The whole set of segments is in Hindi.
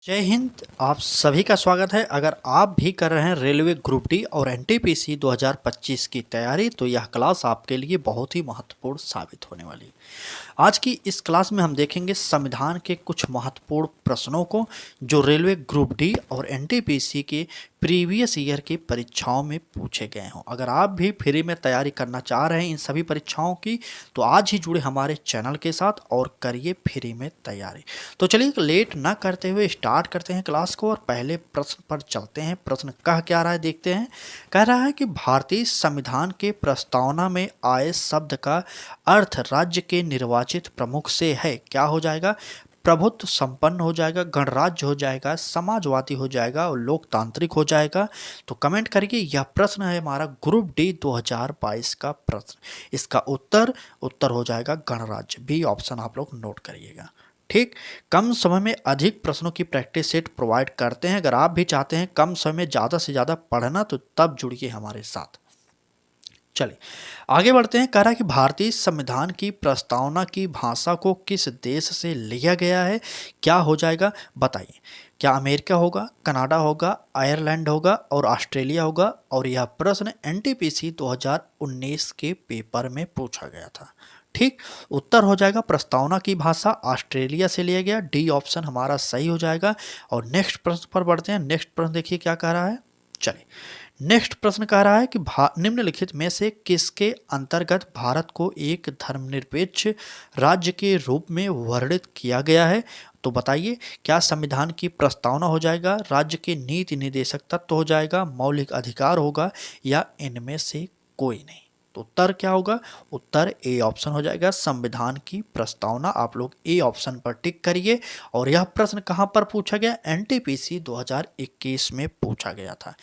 जय हिंद। आप सभी का स्वागत है। अगर आप भी कर रहे हैं रेलवे ग्रुप डी और एनटीपीसी 2025 की तैयारी तो यह क्लास आपके लिए बहुत ही महत्वपूर्ण साबित होने वाली है। आज की इस क्लास में हम देखेंगे संविधान के कुछ महत्वपूर्ण प्रश्नों को जो रेलवे ग्रुप डी और एनटीपीसी के प्रीवियस ईयर की परीक्षाओं में पूछे गए हों। अगर आप भी फ्री में तैयारी करना चाह रहे हैं इन सभी परीक्षाओं की तो आज ही जुड़े हमारे चैनल के साथ और करिए फ्री में तैयारी। तो चलिए लेट ना करते हुए स्टार्ट करते हैं क्लास को और पहले प्रश्न पर चलते हैं। प्रश्न कह क्या रहा है देखते हैं। कह रहा है कि भारतीय संविधान के प्रस्तावना में आए शब्द का अर्थ राज्य के निर्वाचित प्रमुख से है। क्या हो जाएगा? प्रभुत्व संपन्न हो जाएगा, गणराज्य हो जाएगा, समाजवादी हो जाएगा और लोकतांत्रिक हो जाएगा। तो कमेंट करिए। यह प्रश्न है हमारा ग्रुप डी 2022 का प्रश्न। इसका उत्तर हो जाएगा गणराज्य। बी ऑप्शन आप लोग नोट करिएगा। ठीक। कम समय में अधिक प्रश्नों की प्रैक्टिस सेट प्रोवाइड करते हैं। अगर आप भी चाहते हैं कम समय में ज़्यादा से ज़्यादा पढ़ना तो तब जुड़िए हमारे साथ। चलिए आगे बढ़ते हैं। कह रहा है कि भारतीय संविधान की प्रस्तावना की भाषा को किस देश से लिया गया है? क्या हो जाएगा बताइए। क्या अमेरिका होगा, कनाडा होगा, आयरलैंड होगा और ऑस्ट्रेलिया होगा? और यह प्रश्न एनटीपीसी 2019 के पेपर में पूछा गया था। ठीक। उत्तर हो जाएगा प्रस्तावना की भाषा ऑस्ट्रेलिया से लिया गया। डी ऑप्शन हमारा सही हो जाएगा। और नेक्स्ट प्रश्न पर बढ़ते हैं। नेक्स्ट प्रश्न देखिए क्या कह रहा है। चलिए नेक्स्ट प्रश्न कह रहा है कि निम्नलिखित में से किसके अंतर्गत भारत को एक धर्मनिरपेक्ष राज्य के रूप में वर्णित किया गया है? तो बताइए। क्या संविधान की प्रस्तावना हो जाएगा, राज्य के नीति निर्देशक तत्व हो जाएगा, मौलिक अधिकार होगा या इनमें से कोई नहीं? तो उत्तर क्या होगा? उत्तर ए ऑप्शन हो जाएगा संविधान की प्रस्तावना। आप लोग ए ऑप्शन पर टिक करिए। और यह प्रश्न कहां पर पूछा गया? एनटीपीसी 2021 में पूछा गया था।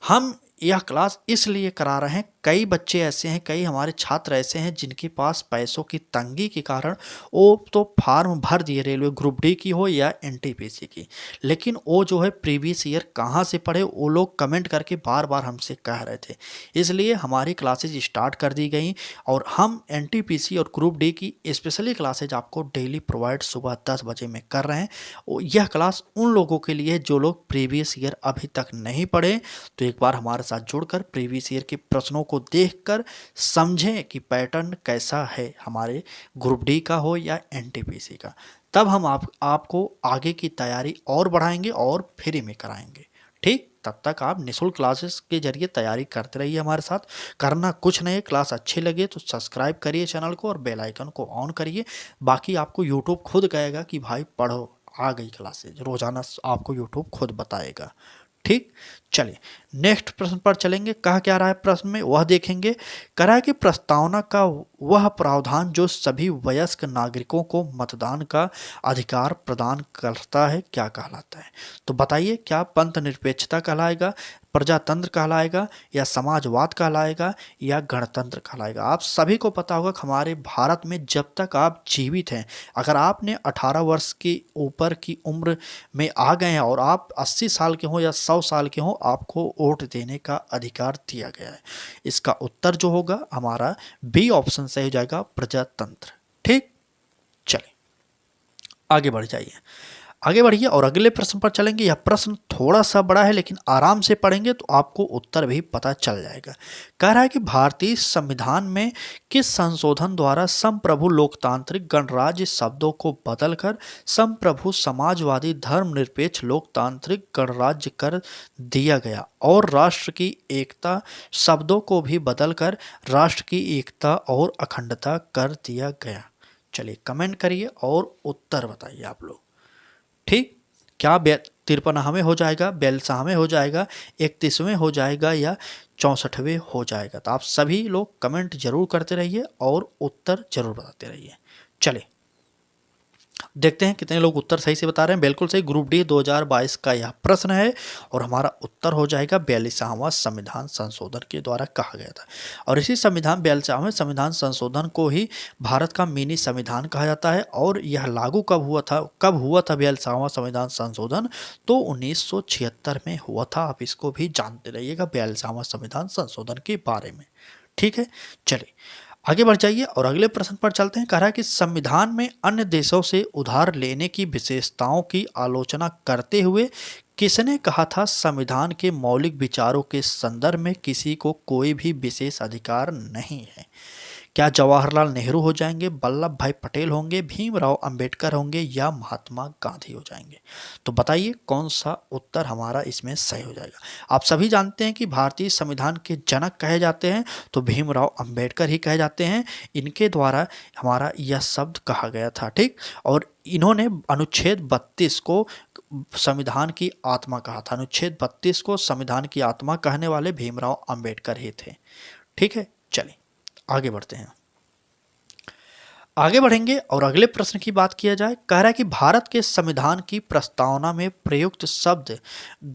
हम यह क्लास इसलिए करा रहे हैं, कई बच्चे ऐसे हैं, कई हमारे छात्र ऐसे हैं जिनके पास पैसों की तंगी के कारण वो तो फार्म भर दिए रेलवे ग्रुप डी की हो या एनटीपीसी की, लेकिन वो जो है प्रीवियस ईयर कहाँ से पढ़े वो लोग कमेंट करके बार बार हमसे कह रहे थे। इसलिए हमारी क्लासेज स्टार्ट कर दी गई और हम एनटीपीसी और ग्रुप डी की स्पेशली क्लासेज आपको डेली प्रोवाइड सुबह 10 बजे में कर रहे हैं। यह क्लास उन लोगों के लिए जो लोग प्रीवियस ईयर अभी तक नहीं पढ़े, तो एक बार हमारे साथ जुड़कर प्रीवियस ईयर के प्रश्नों को देखकर समझें कि पैटर्न कैसा है हमारे ग्रुप डी का हो या एनटीपीसी का। तब हम आपको आगे की तैयारी और बढ़ाएंगे और फ्री में कराएंगे। ठीक। तब तक आप निःशुल्क क्लासेस के जरिए तैयारी करते रहिए हमारे साथ। करना कुछ नहीं। क्लास अच्छी लगे तो सब्सक्राइब करिए चैनल को और बेल आइकन को ऑन करिए। बाकी आपको यूट्यूब खुद कहेगा कि भाई पढ़ो, आ गई क्लासेज, रोजाना आपको यूट्यूब खुद बताएगा। ठीक। चलिए नेक्स्ट प्रश्न पर चलेंगे। कहा क्या रहा है प्रश्न में वह देखेंगे। कह रहा है कि प्रस्तावना का वह प्रावधान जो सभी वयस्क नागरिकों को मतदान का अधिकार प्रदान करता है क्या कहलाता है? तो बताइए। क्या पंथ निरपेक्षता कहलाएगा, प्रजातंत्र कहलाएगा या समाजवाद कहलाएगा या गणतंत्र कहलाएगा? आप सभी को पता होगा कि हमारे भारत में जब तक आप जीवित हैं, अगर आपने 18 वर्ष के ऊपर की उम्र में आ गए हैं और आप 80 साल के हों या 100 साल के हों, आपको वोट देने का अधिकार दिया गया है। इसका उत्तर जो होगा हमारा बी ऑप्शन सही हो जाएगा प्रजातंत्र। ठीक। चलिए आगे बढ़ जाइए। आगे बढ़िए और अगले प्रश्न पर चलेंगे। यह प्रश्न थोड़ा सा बड़ा है लेकिन आराम से पढ़ेंगे तो आपको उत्तर भी पता चल जाएगा। कह रहा है कि भारतीय संविधान में किस संशोधन द्वारा संप्रभु लोकतांत्रिक गणराज्य शब्दों को बदलकर संप्रभु समाजवादी धर्मनिरपेक्ष लोकतांत्रिक गणराज्य कर दिया गया और राष्ट्र की एकता शब्दों को भी बदलकर राष्ट्र की एकता और अखंडता कर दिया गया? चलिए कमेंट करिए और उत्तर बताइए आप लोग। ठीक। क्या 53वें हो जाएगा, 42वें हो जाएगा, 31वें हो जाएगा या 64वें हो जाएगा? तो आप सभी लोग कमेंट जरूर करते रहिए और उत्तर जरूर बताते रहिए। चलिए देखते हैं कितने लोग उत्तर सही से बता रहे हैं। बिल्कुल सही, ग्रुप डी 2022 का यह प्रश्न है और हमारा उत्तर हो जाएगा 42वां संविधान संशोधन के द्वारा कहा गया था। और इसी 42वें संविधान संशोधन को ही भारत का मिनी संविधान कहा जाता है। और यह लागू कब हुआ था? 42वां संविधान संशोधन तो 1976 में हुआ था। आप इसको भी जानते रहिएगा 42वां संविधान संशोधन के बारे में। ठीक है। चलिए आगे बढ़ जाइए और अगले प्रश्न पर चलते हैं। कह रहा है कि संविधान में अन्य देशों से उधार लेने की विशेषताओं की आलोचना करते हुए किसने कहा था संविधान के मौलिक विचारों के संदर्भ में किसी को कोई भी विशेष अधिकार नहीं है? क्या जवाहरलाल नेहरू हो जाएंगे, वल्लभ भाई पटेल होंगे, भीमराव अंबेडकर होंगे या महात्मा गांधी हो जाएंगे? तो बताइए कौन सा उत्तर हमारा इसमें सही हो जाएगा। आप सभी जानते हैं कि भारतीय संविधान के जनक कहे जाते हैं तो भीमराव अंबेडकर ही कहे जाते हैं। इनके द्वारा हमारा यह शब्द कहा गया था, ठीक। और इन्होंने अनुच्छेद 32 को संविधान की आत्मा कहा था। अनुच्छेद 32 को संविधान की आत्मा कहने वाले भीमराव अंबेडकर ही थे, ठीक है। चलिए आगे बढ़ते हैं। आगे बढ़ेंगे और अगले प्रश्न की बात किया जाए। कह रहा है कि भारत के संविधान की प्रस्तावना में प्रयुक्त शब्द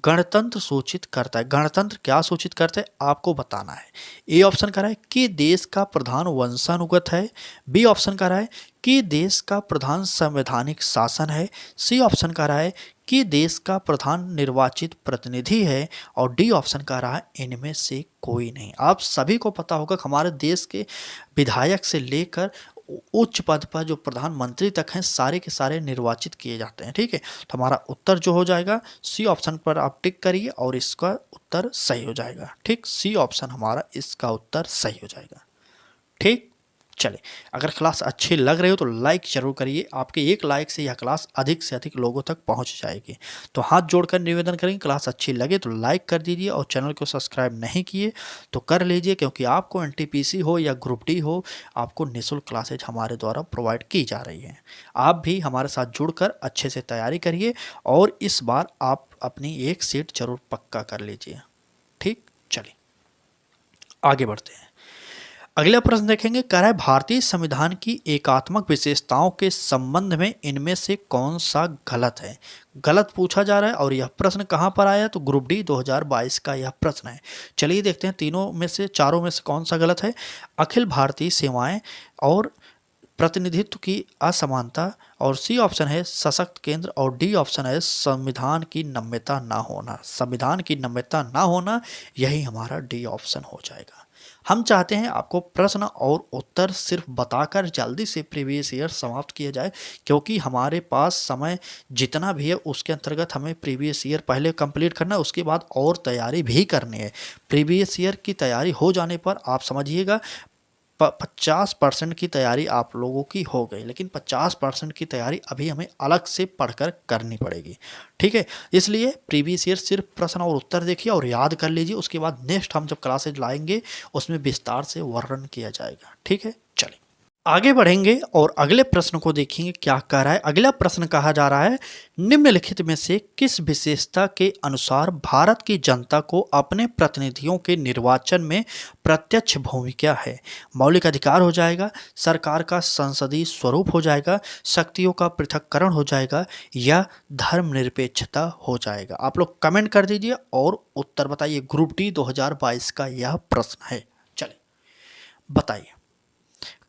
गणतंत्र सूचित करता है। गणतंत्र क्या सूचित करता है आपको बताना है। ए ऑप्शन कह रहा है कि देश का प्रधान वंशानुगत है। बी ऑप्शन कह रहा है कि देश का प्रधान संवैधानिक शासन है। सी ऑप्शन कह रहा है कि देश का प्रधान निर्वाचित प्रतिनिधि है। और डी ऑप्शन कह रहा है इनमें से कोई नहीं। आप सभी को पता होगा कि हमारे देश के विधायक से लेकर उच्च पद पर जो प्रधानमंत्री तक हैं सारे के सारे निर्वाचित किए जाते हैं, ठीक है। तो हमारा उत्तर जो हो जाएगा सी ऑप्शन पर आप टिक करिए और इसका उत्तर सही हो जाएगा, ठीक। सी ऑप्शन हमारा इसका उत्तर सही हो जाएगा, ठीक। चले, अगर क्लास अच्छी लग रही हो तो लाइक जरूर करिए। आपके एक लाइक से यह क्लास अधिक से अधिक लोगों तक पहुंच जाएगी। तो हाथ जोड़कर निवेदन करेंगे, क्लास अच्छी लगे तो लाइक कर दीजिए और चैनल को सब्सक्राइब नहीं किए तो कर लीजिए, क्योंकि आपको एनटीपीसी हो या ग्रुप डी हो, आपको निःशुल्क क्लासेज हमारे द्वारा प्रोवाइड की जा रही हैं। आप भी हमारे साथ जुड़कर अच्छे से तैयारी करिए और इस बार आप अपनी एक सीट जरूर पक्का कर लीजिए, ठीक। चलिए आगे बढ़ते हैं। अगला प्रश्न देखेंगे। कह रहा है भारतीय संविधान की एकात्मक विशेषताओं के संबंध में इनमें से कौन सा गलत है? गलत पूछा जा रहा है और यह प्रश्न कहां पर आया? तो ग्रुप डी 2022 का यह प्रश्न है। चलिए देखते हैं तीनों में से, चारों में से कौन सा गलत है। अखिल भारतीय सेवाएं और प्रतिनिधित्व की असमानता, और सी ऑप्शन है सशक्त केंद्र, और डी ऑप्शन है संविधान की नम्यता ना होना। संविधान की नम्यता ना होना, यही हमारा डी ऑप्शन हो जाएगा। हम चाहते हैं आपको प्रश्न और उत्तर सिर्फ बताकर जल्दी से प्रीवियस ईयर समाप्त किया जाए, क्योंकि हमारे पास समय जितना भी है उसके अंतर्गत हमें प्रीवियस ईयर पहले कंप्लीट करना है, उसके बाद और तैयारी भी करनी है। प्रीवियस ईयर की तैयारी हो जाने पर आप समझिएगा 50% की तैयारी आप लोगों की हो गई, लेकिन 50% की तैयारी अभी हमें अलग से पढ़कर करनी पड़ेगी, ठीक है। इसलिए प्रीवियस ईयर सिर्फ प्रश्न और उत्तर देखिए और याद कर लीजिए, उसके बाद नेक्स्ट हम जब क्लासेज लाएंगे उसमें विस्तार से वर्णन किया जाएगा, ठीक है। चलिए आगे बढ़ेंगे और अगले प्रश्न को देखेंगे क्या कह रहा है। अगला प्रश्न कहा जा रहा है निम्नलिखित में से किस विशेषता के अनुसार भारत की जनता को अपने प्रतिनिधियों के निर्वाचन में प्रत्यक्ष भूमिका है? मौलिक अधिकार हो जाएगा, सरकार का संसदीय स्वरूप हो जाएगा, शक्तियों का पृथक्करण हो जाएगा या धर्मनिरपेक्षता हो जाएगा? आप लोग कमेंट कर दीजिए और उत्तर बताइए। ग्रुप डी 2022 का यह प्रश्न है। चलिए बताइए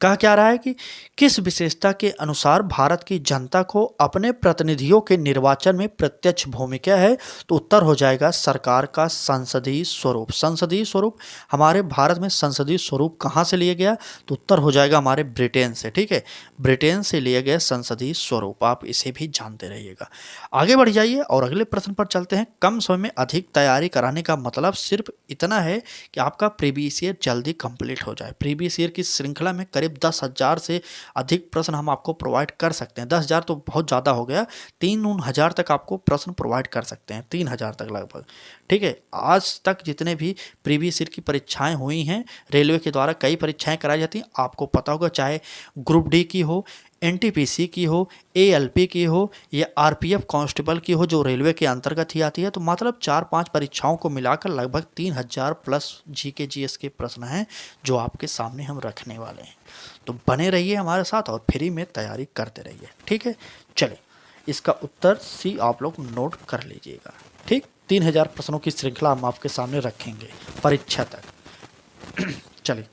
कहा क्या रहा है कि किस विशेषता के अनुसार भारत की जनता को अपने प्रतिनिधियों के निर्वाचन में प्रत्यक्ष भूमिका है? तो उत्तर हो जाएगा सरकार का संसदीय स्वरूप। संसदीय स्वरूप, हमारे भारत में संसदीय स्वरूप कहाँ से लिया गया? तो उत्तर हो जाएगा हमारे ब्रिटेन से, ठीक है। ब्रिटेन से लिया गया संसदीय स्वरूप, आप इसे भी जानते रहिएगा। आगे बढ़ जाइए और अगले प्रश्न पर चलते हैं। कम समय में अधिक तैयारी कराने का मतलब सिर्फ इतना है कि आपका प्रीवियस ईयर जल्दी कंप्लीट हो जाए। प्रीवियस ईयर की श्रृंखला में करीब 10,000 से अधिक प्रश्न हम आपको प्रोवाइड कर सकते हैं। 10,000 तो बहुत ज़्यादा हो गया, 3,000 तक आपको प्रश्न प्रोवाइड कर सकते हैं, 3,000 तक लगभग, ठीक है। आज तक जितने भी प्रीवियस ईयर की परीक्षाएं हुई हैं, रेलवे के द्वारा कई परीक्षाएं कराई जाती हैं, आपको पता होगा, चाहे ग्रुप डी की हो, एनटीपीसी की हो, एएलपी की हो या आरपीएफ कांस्टेबल की हो जो रेलवे के अंतर्गत ही आती है। तो मतलब 4-5 परीक्षाओं को मिलाकर लगभग 3,000 प्लस जीके जीएस के प्रश्न हैं जो आपके सामने हम रखने वाले हैं। तो बने रहिए हमारे साथ और फ्री में तैयारी करते रहिए, ठीक है। चलिए इसका उत्तर सी आप लोग नोट कर लीजिएगा, ठीक। 3,000 प्रश्नों की श्रृंखला हम आपके सामने रखेंगे परीक्षा तक। चलिए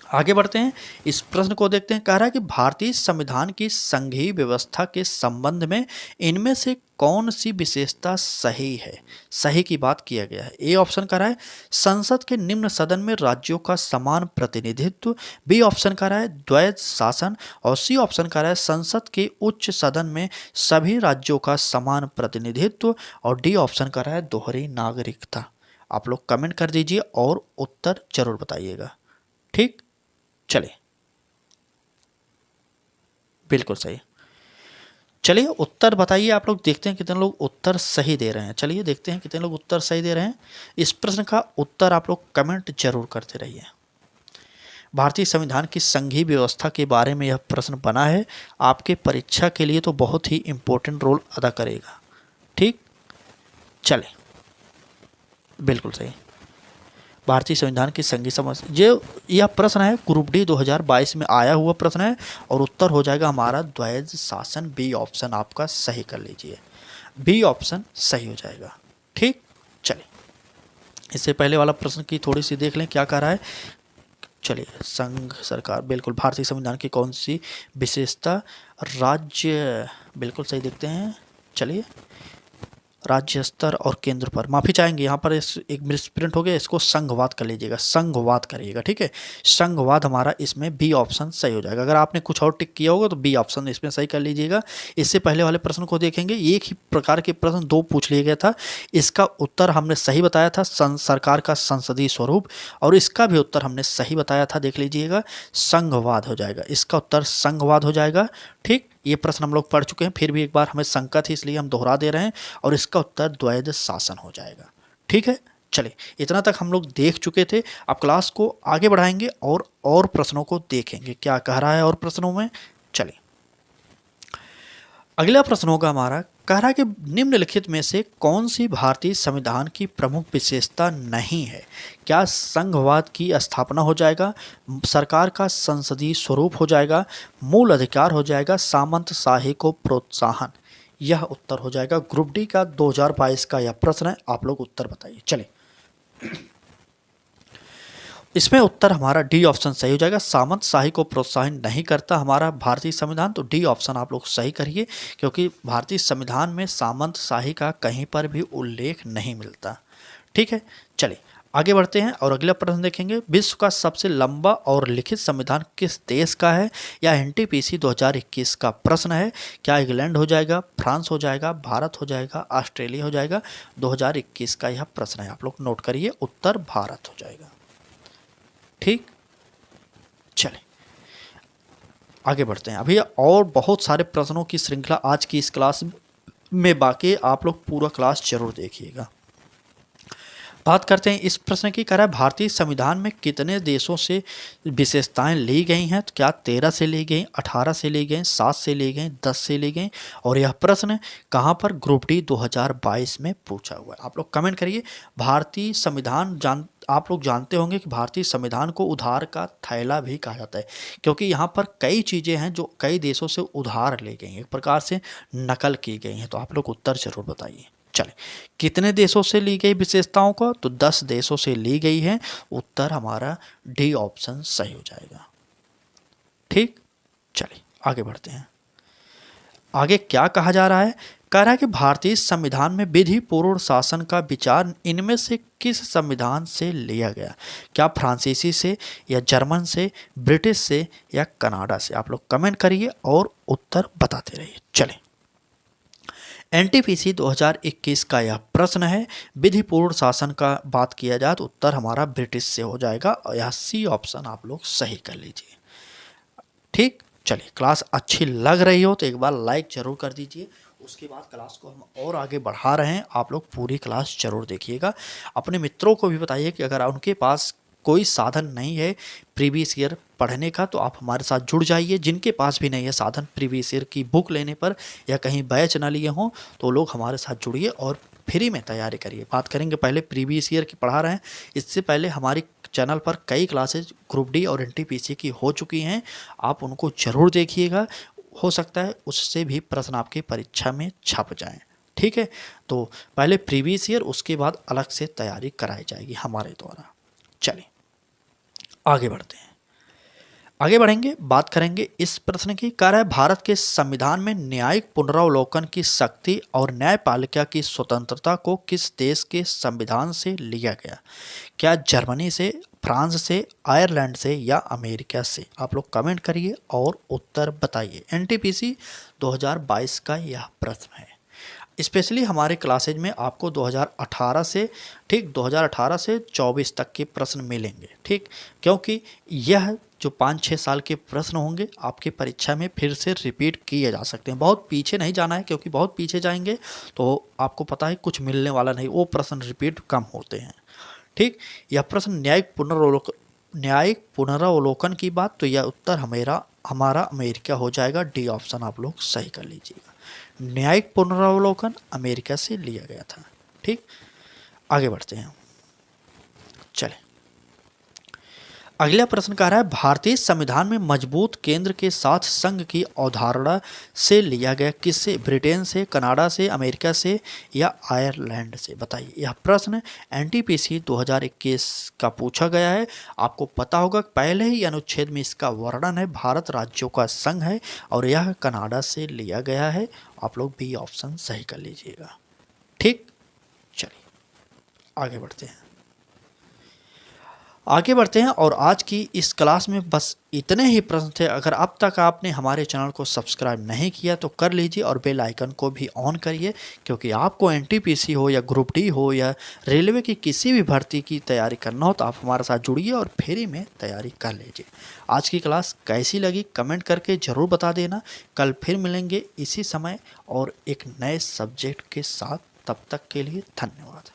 आगे बढ़ते हैं, इस प्रश्न को देखते हैं। कह रहा है कि भारतीय संविधान की संघीय व्यवस्था के संबंध में इनमें से कौन सी विशेषता सही है? सही की बात किया गया है। ए ऑप्शन कह रहा है संसद के निम्न सदन में राज्यों का समान प्रतिनिधित्व, बी ऑप्शन कह रहा है द्वैध शासन और सी ऑप्शन कह रहा है संसद के उच्च सदन में सभी राज्यों का समान प्रतिनिधित्व और डी ऑप्शन कह रहा है दोहरी नागरिकता। आप लोग कमेंट कर दीजिए और उत्तर जरूर बताइएगा। ठीक, चलिए, बिल्कुल सही। चलिए उत्तर बताइए आप लोग, देखते हैं कितने लोग उत्तर सही दे रहे हैं। चलिए देखते हैं कितने लोग उत्तर सही दे रहे हैं। इस प्रश्न का उत्तर आप लोग कमेंट जरूर करते रहिए। भारतीय संविधान की संघीय व्यवस्था के बारे में यह प्रश्न बना है, आपके परीक्षा के लिए तो बहुत ही इंपॉर्टेंट रोल अदा करेगा। ठीक, चले, बिल्कुल सही। भारतीय संविधान की संघीय समस्या, यह प्रश्न है ग्रुप डी 2022 में आया हुआ प्रश्न है और उत्तर हो जाएगा हमारा द्वैध शासन। बी ऑप्शन आपका सही कर लीजिए, बी ऑप्शन सही हो जाएगा। ठीक, चलिए इससे पहले वाला प्रश्न की थोड़ी सी देख लें क्या कह रहा है। चलिए, संघ सरकार, बिल्कुल भारतीय संविधान की कौन सी विशेषता राज्य, बिल्कुल सही देखते हैं। चलिए, राज्य स्तर और केंद्र पर, माफ़ी चाहेंगे यहाँ पर इस एक मिसप्रिंट हो गया, इसको संघवाद कर लीजिएगा, संघवाद करिएगा। ठीक है, संघवाद हमारा इसमें बी ऑप्शन सही हो जाएगा। अगर आपने कुछ और टिक किया होगा तो बी ऑप्शन इसमें सही कर लीजिएगा। इससे पहले वाले प्रश्न को देखेंगे, एक ही प्रकार के प्रश्न दो पूछ लिया गया था। इसका उत्तर हमने सही बताया था सरकार का संसदीय स्वरूप, और इसका भी उत्तर हमने सही बताया था, देख लीजिएगा, संघवाद हो जाएगा। इसका उत्तर संघवाद हो जाएगा। ठीक, ये प्रश्न हम लोग पढ़ चुके हैं, फिर भी एक बार हमें शंका थी इसलिए हम दोहरा दे रहे हैं, और इसका उत्तर द्वैध शासन हो जाएगा। ठीक है, चलिए इतना तक हम लोग देख चुके थे। अब क्लास को आगे बढ़ाएंगे और प्रश्नों को देखेंगे क्या कह रहा है और प्रश्नों में। चलिए अगला प्रश्न होगा हमारा, कह रहा है कि निम्नलिखित में से कौन सी भारतीय संविधान की प्रमुख विशेषता नहीं है? क्या संघवाद की स्थापना हो जाएगा, सरकार का संसदीय स्वरूप हो जाएगा, मूल अधिकार हो जाएगा, सामंतशाही को प्रोत्साहन? यह उत्तर हो जाएगा ग्रुप डी का 2022 का यह प्रश्न है। आप लोग उत्तर बताइए। चलिए इसमें उत्तर हमारा डी ऑप्शन सही हो जाएगा। सामंतशाही को प्रोत्साहन नहीं करता हमारा भारतीय संविधान, तो डी ऑप्शन आप लोग सही करिए, क्योंकि भारतीय संविधान में सामंतशाही का कहीं पर भी उल्लेख नहीं मिलता। ठीक है, चलिए आगे बढ़ते हैं और अगला प्रश्न देखेंगे। विश्व का सबसे लंबा और लिखित संविधान किस देश का है? या एनटीपीसी 2021 का प्रश्न है। क्या इंग्लैंड हो जाएगा, फ्रांस हो जाएगा, भारत हो जाएगा, ऑस्ट्रेलिया हो जाएगा? 2021 का यह प्रश्न है, आप लोग नोट करिए, उत्तर भारत हो जाएगा। ठीक, चलें आगे बढ़ते हैं। अभी और बहुत सारे प्रश्नों की श्रृंखला आज की इस क्लास में बाकी, आप लोग पूरा क्लास जरूर देखिएगा। बात करते हैं इस प्रश्न की, कह रहा है भारतीय संविधान में कितने देशों से विशेषताएं ली गई हैं? तो क्या 13 से ली गई, 18 से ली गई, 7 से ली गई, 10 से ली गई? और यह प्रश्न कहाँ पर? ग्रुप डी 2022 में पूछा हुआ है। आप लोग कमेंट करिए। भारतीय संविधान आप लोग जानते होंगे कि भारतीय संविधान को उधार का थैला भी कहा जाता है, क्योंकि यहाँ पर कई चीज़ें हैं जो कई देशों से उधार ले गई हैं, एक प्रकार से नकल की गई हैं। तो आप लोग उत्तर जरूर बताइए। चलें, कितने देशों से ली गई विशेषताओं को? तो 10 देशों से ली गई है। उत्तर हमारा डी ऑप्शन सही हो जाएगा। ठीक, चलिए आगे बढ़ते हैं। आगे क्या कहा जा रहा है? कह रहा है कि भारतीय संविधान में विधि पूर्ण शासन का विचार इनमें से किस संविधान से लिया गया? क्या फ्रांसीसी से, या जर्मन से, ब्रिटिश से, या कनाडा से? आप लोग कमेंट करिए और उत्तर बताते रहिए। चलें, एनटीपीसी 2021 का यह प्रश्न है, विधिपूर्ण शासन का बात किया जाए तो उत्तर हमारा ब्रिटिश से हो जाएगा, और यह सी ऑप्शन आप लोग सही कर लीजिए। ठीक, चलिए क्लास अच्छी लग रही हो तो एक बार लाइक जरूर कर दीजिए। उसके बाद क्लास को हम और आगे बढ़ा रहे हैं, आप लोग पूरी क्लास जरूर देखिएगा। अपने मित्रों को भी बताइए कि अगर उनके पास कोई साधन नहीं है प्रीवियस ईयर पढ़ने का तो आप हमारे साथ जुड़ जाइए। जिनके पास भी नहीं है साधन प्रीवियस ईयर की बुक लेने पर, या कहीं बैच ना लिए हों, तो लोग हमारे साथ जुड़िए और फ्री में तैयारी करिए। बात करेंगे पहले प्रीवियस ईयर की पढ़ा रहे हैं, इससे पहले हमारी चैनल पर कई क्लासेज ग्रुप डी और एनटीपीसी की हो चुकी हैं, आप उनको ज़रूर देखिएगा। हो सकता है उससे भी प्रश्न आपकी परीक्षा में छप जाएँ। ठीक है, तो पहले प्रीवियस ईयर, उसके बाद अलग से तैयारी कराई जाएगी हमारे द्वारा। चलिए आगे बढ़ते हैं। आगे बढ़ेंगे, बात करेंगे इस प्रश्न की। कार्य है भारत के संविधान में न्यायिक पुनरावलोकन की शक्ति और न्यायपालिका की स्वतंत्रता को किस देश के संविधान से लिया गया? क्या जर्मनी से, फ्रांस से, आयरलैंड से या अमेरिका से? आप लोग कमेंट करिए और उत्तर बताइए। एनटीपीसी 2022 का यह प्रश्न है। स्पेशली हमारे क्लासेज में आपको 2018 से, ठीक 2018 से 24 तक के प्रश्न मिलेंगे, ठीक, क्योंकि यह जो 5-6 साल के प्रश्न होंगे आपकी परीक्षा में फिर से रिपीट किए जा सकते हैं। बहुत पीछे नहीं जाना है, क्योंकि बहुत पीछे जाएंगे तो आपको पता है कुछ मिलने वाला नहीं, वो प्रश्न रिपीट कम होते हैं, ठीक। यह प्रश्न न्यायिक पुनरावलोकन की बात, तो यह उत्तर हमारा अमेरिका हो जाएगा। डी ऑप्शन आप लोग सही कर लीजिएगा। न्यायिक पुनरावलोकन अमेरिका से लिया गया था, ठीक। आगे बढ़ते हैं, चलें। अगला प्रश्न कह रहा है भारतीय संविधान में मजबूत केंद्र के साथ संघ की अवधारणा से लिया गया किससे? ब्रिटेन से, कनाडा से, अमेरिका से या आयरलैंड से? बताइए। यह प्रश्न एनटीपीसी 2021 का पूछा गया है। आपको पता होगा पहले ही अनुच्छेद में इसका वर्णन है, भारत राज्यों का संघ है और यह कनाडा से लिया गया है। आप लोग बी ऑप्शन सही कर लीजिएगा, ठीक। चलिए आगे बढ़ते हैं, और आज की इस क्लास में बस इतने ही प्रश्न थे। अगर अब तक आपने हमारे चैनल को सब्सक्राइब नहीं किया तो कर लीजिए और बेल आइकन को भी ऑन करिए, क्योंकि आपको एनटीपीसी हो या ग्रुप डी हो या रेलवे की किसी भी भर्ती की तैयारी करना हो तो आप हमारे साथ जुड़िए और फ्री में तैयारी कर लीजिए। आज की क्लास कैसी लगी कमेंट करके ज़रूर बता देना। कल फिर मिलेंगे इसी समय और एक नए सब्जेक्ट के साथ। तब तक के लिए धन्यवाद।